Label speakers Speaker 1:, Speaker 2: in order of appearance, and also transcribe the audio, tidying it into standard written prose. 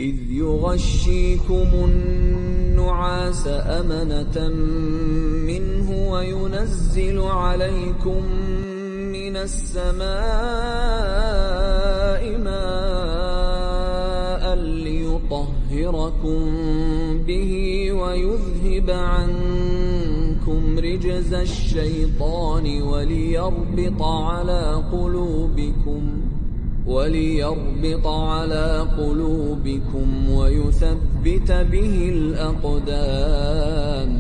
Speaker 1: إذ يغشيكم النعاس أمنة منه وينزل عليكم من السماء ماء ليطهركم به ويذهب عنكم رجز الشيطان وليربط على قلوبكم ويثبت به الأقدام.